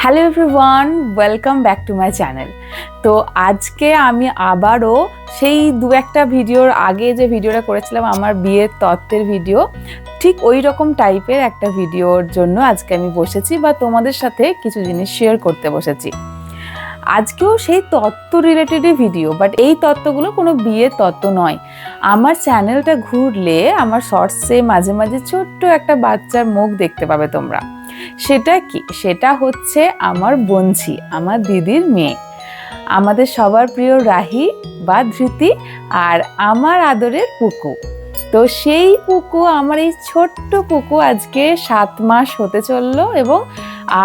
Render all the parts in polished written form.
Hello everyone, welcome back to my channel. তো আজকে আমি আবারও সেই একটা ভিডিওর আগে যে ভিডিওটা করেছিলাম আমার বিয়ের তত্ত্বের ভিডিও, ঠিক ওই রকম টাইপের একটা ভিডিওর জন্য আজকে আমি বসেছি বা তোমাদের সাথে কিছু জিনিস শেয়ার করতে বসেছি। আজকেও সেই তত্ত্ব রিলেটেডই ভিডিও, বাট এই তত্ত্বগুলো কোনো বিয়ের তত্ত্ব নয়। আমার চ্যানেলটা ঘুরলে আমার শর্টসে মাঝে মাঝে ছোট্ট একটা বাচ্চার মুখ দেখতে পাবে তোমরা। সেটা কি? সেটা হচ্ছে আমার বোনঝি, আমার দিদির মেয়ে, আমাদের সবার প্রিয় রাহি বা ধৃতি, আর আমার আদরের পুকু। তো সেই পুকু, আমার এই ছোট্ট পুকু আজকে 7 মাস হতে চললো এবং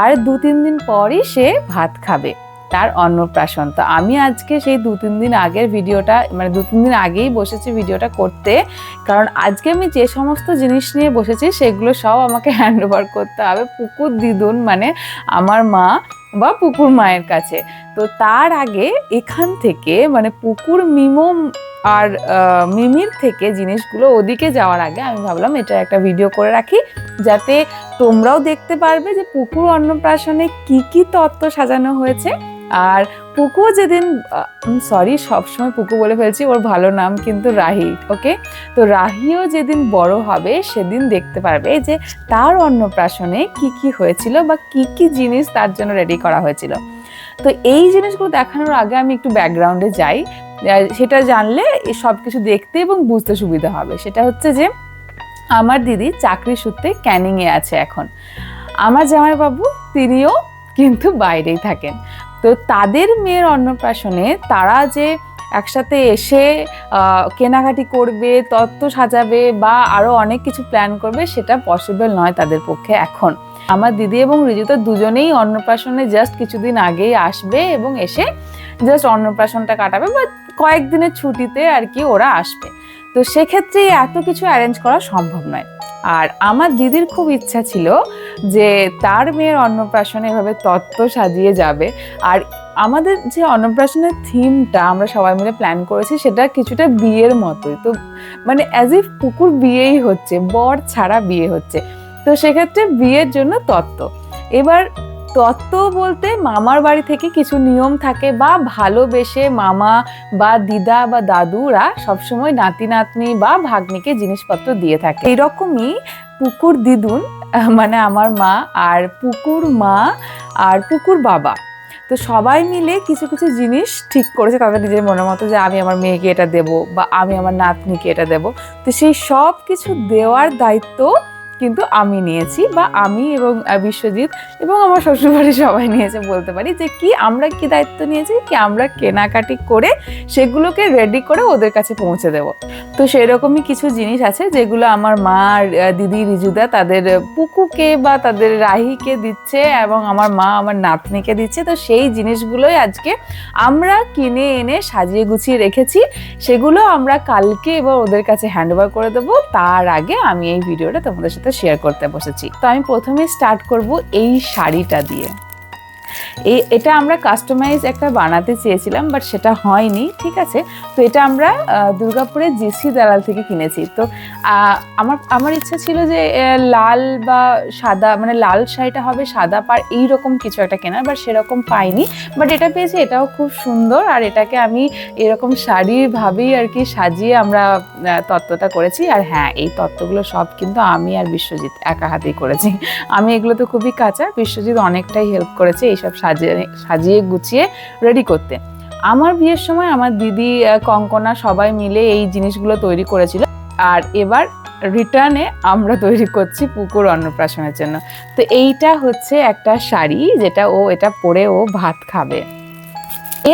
আর 2-3 দিন পরই সে ভাত খাবে, তার অন্নপ্রাশন। তো আমি আজকে সেই 2-3 দিন আগের ভিডিওটা, মানে 2-3 দিন আগেই বসেছি ভিডিওটা করতে, কারণ আজকে আমি যে সমস্ত জিনিস নিয়ে বসেছি সেগুলো সব আমাকে হ্যান্ড ওভার করতে হবে পুকুর দিদুন, মানে আমার মা বা পুকুর মায়ের কাছে। তো তার আগে এখান থেকে, মানে পুকুর মিমো আর মিমির থেকে জিনিসগুলো ওদিকে যাওয়ার আগে আমি ভাবলাম এটা একটা ভিডিও করে রাখি, যাতে তোমরাও দেখতে পারবে যে পুকুর অন্নপ্রাশনে কি কি তত্ত্ব সাজানো হয়েছে। আর পুকু যেদিন, সরি সবসময় পুকু বলে ফেলছি, ওর ভালো নাম কিন্তু রাহি, ওকে? তো রাহিও যেদিন বড় হবে সেদিন দেখতে পারবে যে তার অন্নপ্রাশনে কি কি হয়েছিল বা কি কি জিনিস তার জন্য রেডি করা হয়েছিল। তো এই জিনিসগুলো দেখানোর আগে আমি একটু ব্যাকগ্রাউন্ডে যাই, সেটা জানলে সব কিছু দেখতে এবং বুঝতে সুবিধা হবে। সেটা হচ্ছে যে আমার দিদি চাকরি সূত্রে ক্যানিংয়ে আছে এখন। আমার জামাইবাবু তিনিও কিন্তু বাইরেই থাকেন। তো তাদের মেয়ের অন্নপ্রাশনে তারা যে একসাথে এসে কেনাকাটি করবে, তত্ত্ব সাজাবে বা আরও অনেক কিছু প্ল্যান করবে, সেটা পসিবল নয় তাদের পক্ষে এখন। আমার দিদি এবং ঋজুতা দুজনেই অন্নপ্রাশনে জাস্ট কিছুদিন আগেই আসবে এবং এসে জাস্ট অন্নপ্রাশনটা কাটাবে বা কয়েকদিনের ছুটিতে আর কি ওরা আসবে। তো সেক্ষেত্রে এত কিছু অ্যারেঞ্জ করা সম্ভব নয়। আর আমার দিদির খুব ইচ্ছা ছিল যে তার মেয়ের অন্নপ্রাশনে এভাবে তত্ত্ব সাজিয়ে যাবে। আর আমাদের যে অন্নপ্রাশনের থিমটা আমরা সবাই মিলে প্ল্যান করেছি সেটা কিছুটা বিয়ের মতোই, তো মানে অ্যাজ ইফ পুকুর বিয়েই হচ্ছে, বর ছাড়া বিয়ে হচ্ছে। তো সেক্ষেত্রে বিয়ের জন্য তত্ত্ব। এবার তত্ত্ব বলতে মামার বাড়ি থেকে কিছু নিয়ম থাকে বা ভালোবেসে মামা বা দিদা বা দাদুরা সবসময় নাতি নাতনি বা ভাগ্নিকে জিনিসপত্র দিয়ে থাকে। এইরকমই পুকুর দিদুন, মানে আমার মা আর পুকুর মা আর পুকুর বাবা, তো সবাই মিলে কিছু কিছু জিনিস ঠিক করেছে তাদের নিজের মনের মতো, যে আমি আমার মেয়েকে এটা দেবো বা আমি আমার নাতনিকে এটা দেবো। তো সেই সব কিছু দেওয়ার দায়িত্ব কিন্তু আমি নিয়েছি, বা আমি এবং বিশ্বজিৎ এবং আমার শ্বশুরবাড়ি সবাই নিয়েছে বলতে পারি। যে কি আমরা কি দায়িত্ব নিয়েছি, কি আমরা কেনাকাটি করে সেগুলোকে রেডি করে ওদের কাছে পৌঁছে দেব। তো সেরকমই কিছু জিনিস আছে যেগুলো আমার মা আর দিদি রিজুদা তাদের পুকুকে বা তাদের রাহিকে দিচ্ছে এবং আমার মা আমার নাতনিকে দিচ্ছে। তো সেই জিনিসগুলোই আজকে আমরা কিনে এনে সাজিয়ে গুছিয়ে রেখেছি, সেগুলো আমরা কালকে এবার ওদের কাছে হ্যান্ড ওভার করে দেবো। তার আগে আমি এই ভিডিওটা তোমাদের সাথে শেয়ার করতে বসেছি। তো আমি প্রথমে স্টার্ট করব এই শাড়িটা দিয়ে। এটা আমরা কাস্টমাইজ একটা বানাতে চেয়েছিলাম, বাট সেটা হয়নি, ঠিক আছে? তো এটা আমরা দুর্গাপুরের জিসি দালাল থেকে কিনেছি। তো আমার ইচ্ছা ছিল যে লাল বা সাদা, মানে লাল শাড়িটা হবে সাদা পাড় এইরকম কিছু একটা কেনার, বাট সেরকম পাইনি। বাট এটা পেয়েছি, এটাও খুব সুন্দর। আর এটাকে আমি এরকম শাড়িভাবেই আর কি সাজিয়ে আমরা তত্ত্বটা করেছি। আর হ্যাঁ, এই তত্ত্বগুলো সব কিন্তু আমি আর বিশ্বজিৎ একা হাতেই করেছি। আমি এগুলো তো খুবই কাঁচা, বিশ্বজিৎ অনেকটাই হেল্প করেছে এইসব সাজিয়ে গুছিয়ে রেডি করতে। আমার বিয়ের সময় আমার দিদি কঙ্কনা সবাই মিলে এই জিনিসগুলো তৈরি করেছিল, আর এবার রিটার্নে আমরা তৈরি করছি পুকুর অন্নপ্রাশনের জন্য। তো এইটা হচ্ছে একটা শাড়ি, যেটা এটা পরে ও ভাত খাবে।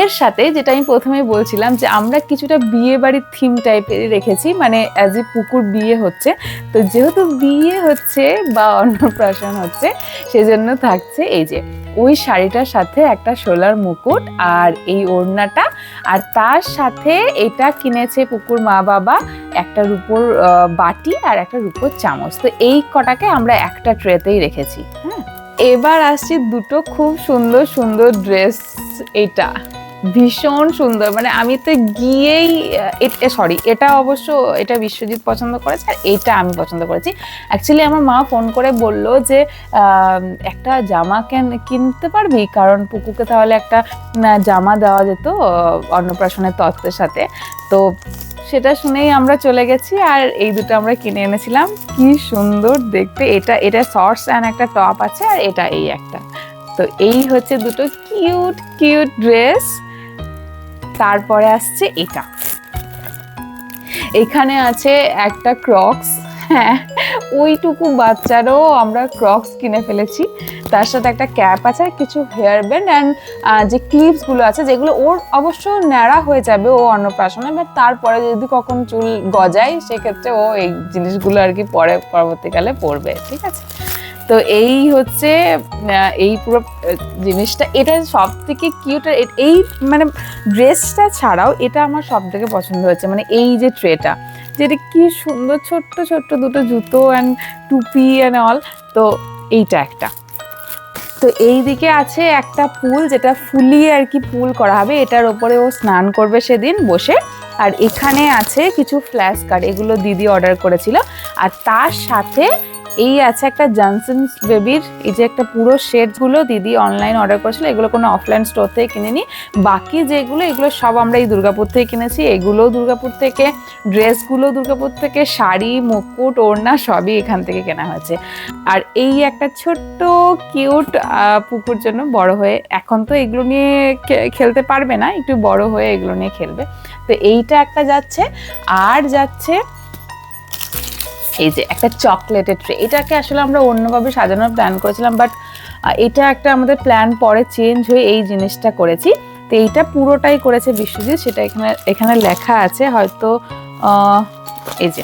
এর সাথে যেটা আমি প্রথমে বলছিলাম যে আমরা কিছুটা বিয়ে বাড়ির থিম টাইপের রেখেছি, মানে অ্যাজ এ পুকুর বিয়ে হচ্ছে। তো যেহেতু বিয়ে হচ্ছে বা অন্নপ্রাশন হচ্ছে, সেজন্য থাকছে এই যে ওই শাড়িটার সাথে একটা শোলার মুকুট আর এই ওড়নাটা, আর তার সাথে এটা কিনেছে পুকুর মা বাবা একটা রূপোর বাটি আর একটা রূপোর চামচ। তো এই কটাকে আমরা একটা ট্রেতেই রেখেছি। হ্যাঁ, এবার আসছি দুটো খুব সুন্দর সুন্দর ড্রেস। এইটা ভীষণ সুন্দর, মানে আমি তো গিয়েই এটা অবশ্য এটা বিশ্বজিৎ পছন্দ করেছে আর এটা আমি পছন্দ করেছি। অ্যাকচুয়ালি আমার মা ফোন করে বলল যে একটা জামা কিনতে পারবি, কারণ পুকুকে তাহলে একটা জামা দেওয়া যেত অন্নপ্রাশনের তত্ত্বের সাথে। তো সেটা শুনেই আমরা চলে গেছি আর এই দুটো আমরা কিনে এনেছিলাম। কি সুন্দর দেখতে, এটা শর্টস অ্যান্ড একটা টপ আছে আর এটা এই একটা। তো এই হচ্ছে দুটো কিউট কিউট ড্রেস। তারপরে আসছে এটা, এখানে আছে একটা ক্রক্স। হ্যাঁ, ওইটুকু বাচ্চারও আমরা ক্রক্স কিনে ফেলেছি। তার সাথে একটা ক্যাপ আছে আর কিছু হেয়ার ব্যান্ড অ্যান্ড যে ক্লিপসগুলো আছে, যেগুলো ওর অবশ্য ন্যাড়া হয়ে যাবে ও অন্নপ্রাশনে, বাট তারপরে যদি কখন চুল গজায় সেক্ষেত্রে ও এই জিনিসগুলো আর কি পরবর্তীকালে পরবে। ঠিক আছে, তো এই হচ্ছে এই পুরো জিনিসটা। এটা সব থেকে কিউট। এই মানে ড্রেসটা ছাড়াও এটা আমার সব থেকে পছন্দ হয়েছে, মানে এই যে ট্রেটা, যেটা কি সুন্দর, ছোট্ট ছোট্ট দুটো জুতো অ্যান্ড টুপি অ্যান্ড অল। তো এইটা একটা। তো এই দিকে আছে একটা পুল, যেটা ফুলিয়ে আর কি পুল করা হবে, এটার ওপরে ও স্নান করবে সেদিন বসে। আর এখানে আছে কিছু ফ্ল্যাশ কার্ড, এগুলো দিদি অর্ডার করেছিল। আর তার সাথে এই আছে একটা জনসন্স বেবির, এই যে একটা পুরো সেটগুলো দিদি অনলাইন অর্ডার করেছিল, এগুলো কোনো অফলাইন স্টোর থেকে কিনিনি। বাকি যেগুলো এগুলো সব আমরা এই দুর্গাপুর থেকে কিনেছি, এগুলোও দুর্গাপুর থেকে, ড্রেসগুলো দুর্গাপুর থেকে, শাড়ি মুকুট ওড়না সবই এখান থেকে কেনা হয়েছে। আর এই একটা ছোট্ট কিউট পুকুর জন্য বড় হয়ে, এখন তো এগুলো নিয়ে খেলতে পারবে না, একটু বড় হয়ে এগুলো নিয়ে খেলবে। তো এইটা একটা যাচ্ছে। আর যাচ্ছে এই যে একটা চকলেটের ট্রে, এটাকে আসলে আমরা অন্যভাবে সাজানোর প্ল্যান করেছিলাম, বাট এটা একটা আমাদের প্ল্যান পরে চেঞ্জ হয়ে এই জিনিসটা করেছি। তো এইটা পুরোটাই করেছে বিশ্বজিৎ, সেটা এখানে লেখা আছে হয়তো এই যে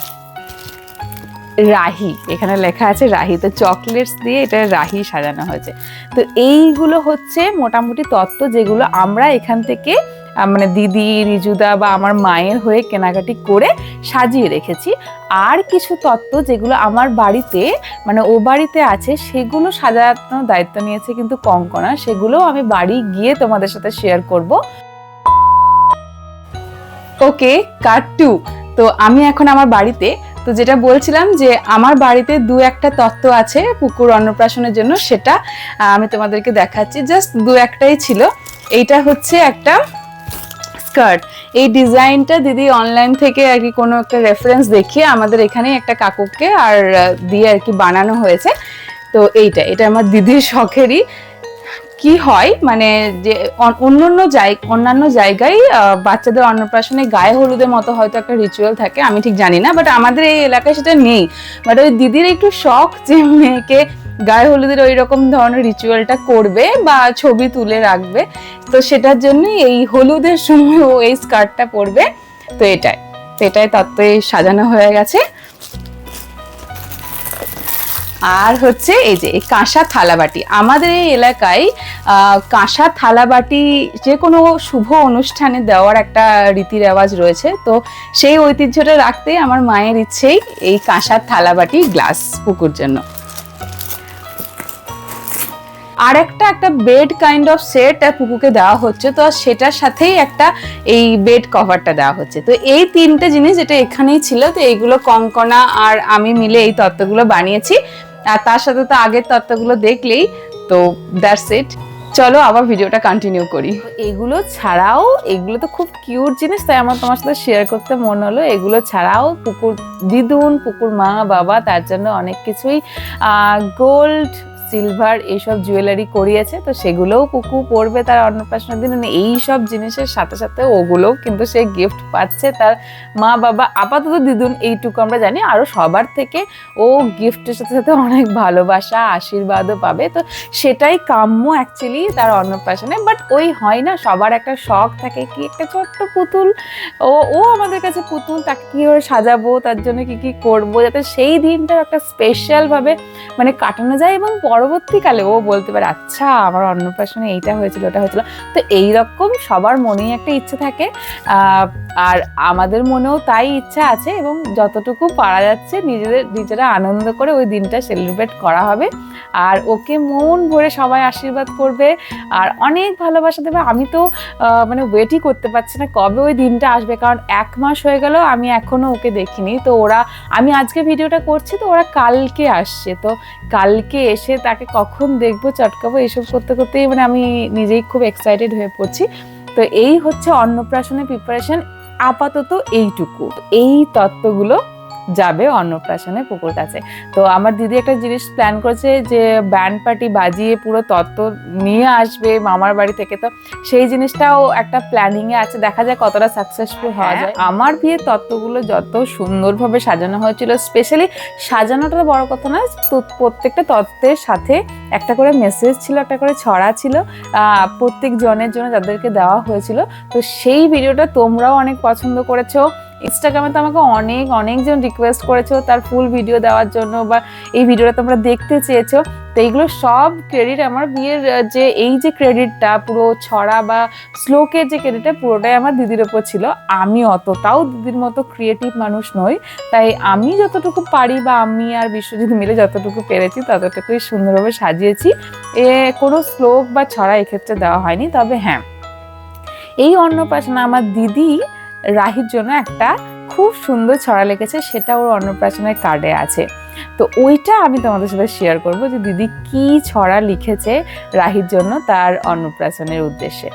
রাহি, এখানে লেখা আছে রাহি। তো চকলেটস দিয়ে এটা রাহি সাজানো হয়েছে। তো এইগুলো হচ্ছে মোটামুটি তত্ত্ব যেগুলো আমরা এখান থেকে মানে দিদি, রিজুদা বা আমার মায়ের হয়ে কেনাকাটি করে সাজিয়ে রেখেছি। আর কিছু তত্ত্ব যেগুলো আমার বাড়িতে মানে ও বাড়িতে আছে, সেগুলো সাজানোর দায়িত্ব নিয়েছে কিন্তু কঙ্কনা, সেগুলো আমি বাড়ি গিয়ে তোমাদের সাথে শেয়ার করব। ওকে, কাট 2। তো আমি এখন আমার বাড়িতে, তো যেটা বলছিলাম যে আমার বাড়িতে দু একটা তত্ত্ব আছে পুকুর অন্নপ্রাশনের জন্য, সেটা আমি তোমাদেরকে দেখাচ্ছি। জাস্ট দু একটাই ছিল। এইটা হচ্ছে একটা স্কার্ট, এই ডিজাইনটা দিদি অনলাইন থেকে আর কি কোনো একটা রেফারেন্স দেখিয়ে আমাদের এখানে একটা কাকুকে আর দিয়ে আর কি বানানো হয়েছে। তো এটা আমার দিদির শখেরই। কি হয় মানে যে অন্যান্য জায়গায় বাচ্চাদের অন্নপ্রাশনে গায়ে হলুদের মতো হয়তো একটা রিচুয়াল থাকে, আমি ঠিক জানি না, বাট আমাদের এই এলাকায় সেটা নেই। বাট ওই দিদির একটু শখ যে মেয়েকে গায়ে হলুদের ওই রকম ধরনের রিচুয়ালটা করবে বা ছবি তুলে রাখবে, তো সেটার জন্যই এই হলুদের সময় ও এই স্কার্টটা পরবে। তো এটাই তত্ত্বে সাজানো হয়ে গেছে। আর হচ্ছে এই যে কাঁসা থালাবাটি, আমাদের এই এলাকায় কাঁসা থালাবাটি যে কোনো শুভ অনুষ্ঠানে দেওয়ার একটা রীতি রেওয়াজ রয়েছে। তো সেই ঐতিহ্যটা রাখতে আমার মায়ের ইচ্ছেই এই কাঁসা থালাবাটি গ্লাস পুকুর জন্য। আর একটা বেড কাইন্ড অফ সেট পুকুকে দেওয়া হচ্ছে, তো সেটার সাথেই একটা এই বেড কভারটা দেওয়া হচ্ছে। তো এই তিনটে জিনিস যেটা এখানেই ছিল, তো এইগুলো কঙ্কনা আর আমি মিলে এই তত্ত্বগুলো বানিয়েছি। আর তার সাথে তো আগের তত্ত্বগুলো দেখলেই, তো দ্যাটস ইট। চলো আবার ভিডিওটা কন্টিনিউ করি। এগুলো ছাড়াও, এগুলো তো খুব কিউট জিনিস, তাই আমার তোমার সাথে শেয়ার করতে মনে হলো। এগুলো ছাড়াও পুকুর দিদুন, পুকুর মা বাবা তার জন্য অনেক কিছুই গোল্ড, সিলভার এইসব জুয়েলারি করিয়েছে, তো সেগুলোও পুকু পরবে তার অন্নপ্রাশনের দিন। এই সব জিনিসের সাথে সাথে ওগুলোও কিন্তু সে গিফট পাচ্ছে তার মা বাবা, আপাতত দিদুন এইটুকু আমরা জানি, আরও সবার থেকে ও গিফটের সাথে সাথে অনেক ভালোবাসা আশীর্বাদও পাবে। তো সেটাই কাম্য অ্যাকচুয়ালি তার অন্নপ্রাশনে। বাট ওই হয় না, সবার একটা শখ থাকে কি একটা ছোট্ট পুতুল, ও আমাদের কাছে পুতুল, তাকে কীভাবে সাজাবো, তার জন্য কি করবো, যাতে সেই দিনটা একটা স্পেশালভাবে মানে কাটানো যায় এবং পরবর্তীকালে ও বলতে পারে আচ্ছা আমার অন্নপ্রাশনে এইটা হয়েছিল ওটা হয়েছিল। তো এইরকম সবার মনেই একটা ইচ্ছে থাকে, আর আমাদের মনেও তাই ইচ্ছা আছে, এবং যতটুকু পারা যাচ্ছে নিজেরা আনন্দ করে ওই দিনটা সেলিব্রেট করা হবে। আর ওকে মন ভরে সবাই আশীর্বাদ করবে আর অনেক ভালোবাসা দেবে। আমি তো মানে ওয়েটই করতে পারছি না কবে ওই দিনটা আসবে, কারণ 1 মাস হয়ে গেল আমি এখনো ওকে দেখিনি। তো আমি আজকে ভিডিওটা করছি, তো ওরা কালকে আসছে, তো কালকে এসে তাকে কখন দেখবো চটকাবো এসব করতে করতেই মানে আমি নিজেই খুব এক্সাইটেড হয়ে পড়ছি। তো এই হচ্ছে অন্নপ্রাশনের প্রিপারেশন, আপাতত এইটুকু। এই তত্ত্বগুলো যাবে অন্নপ্রাশনে পুকুর কাছে। তো আমার দিদি একটা জিনিস প্ল্যান করেছে যে ব্যান্ড পার্টি বাজিয়ে পুরো তত্ত্ব নিয়ে আসবে মামার বাড়ি থেকে, তো সেই জিনিসটাও একটা প্ল্যানিংয়ে আছে, দেখা যায় কতটা সাকসেসফুল হওয়া যায়। আমার বিয়ের তত্ত্বগুলো যত সুন্দরভাবে সাজানো হয়েছিল, স্পেশালি সাজানোটা বড় কথা না, তো প্রত্যেকটা তত্ত্বের সাথে একটা করে মেসেজ ছিল, একটা করে ছড়া ছিল প্রত্যেক জনের জন্য যাদেরকে দেওয়া হয়েছিল। তো সেই ভিডিওটা তোমরাও অনেক পছন্দ করেছো। ইনস্টাগ্রামে তো আমাকে অনেকজন রিকোয়েস্ট করেছো তার ফুল ভিডিও দেওয়ার জন্য, বা এই ভিডিওটা তোমরা দেখতে চেয়েছো। তো এইগুলো সব ক্রেডিট আমার বিয়ের যে এই যে ক্রেডিটটা পুরো ছড়া বা শ্লোকের যে ক্রেডিটটা পুরোটাই আমার দিদির ওপর ছিল। আমি অতটাও দিদির মতো ক্রিয়েটিভ মানুষ নই, তাই আমি যতটুকু পারি বা আমি আর বিশ্বজিৎ মিলে যতটুকু পেরেছি ততটুকুই সুন্দরভাবে সাজিয়েছি। কোনো শ্লোক বা ছড়া এক্ষেত্রে দেওয়া হয়নি। তবে হ্যাঁ, এই অন্নপ্রাশনে আমার দিদি রাহির জন্য একটা খুব সুন্দর ছড়া লিখেছে, সেটা ওর অন্নপ্রাশনের কার্ডে আছে। তো ওইটা আমি তোমাদের সাথে শেয়ার করবো যে দিদি কি ছড়া লিখেছে রাহির জন্য তার অন্নপ্রাশনের উদ্দেশ্যে।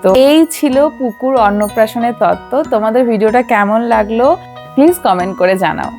তো এই ছিল পুকুর অন্নপ্রাশনের তত্ত্ব। তোমাদের ভিডিওটা কেমন লাগলো প্লিজ কমেন্ট করে জানাও।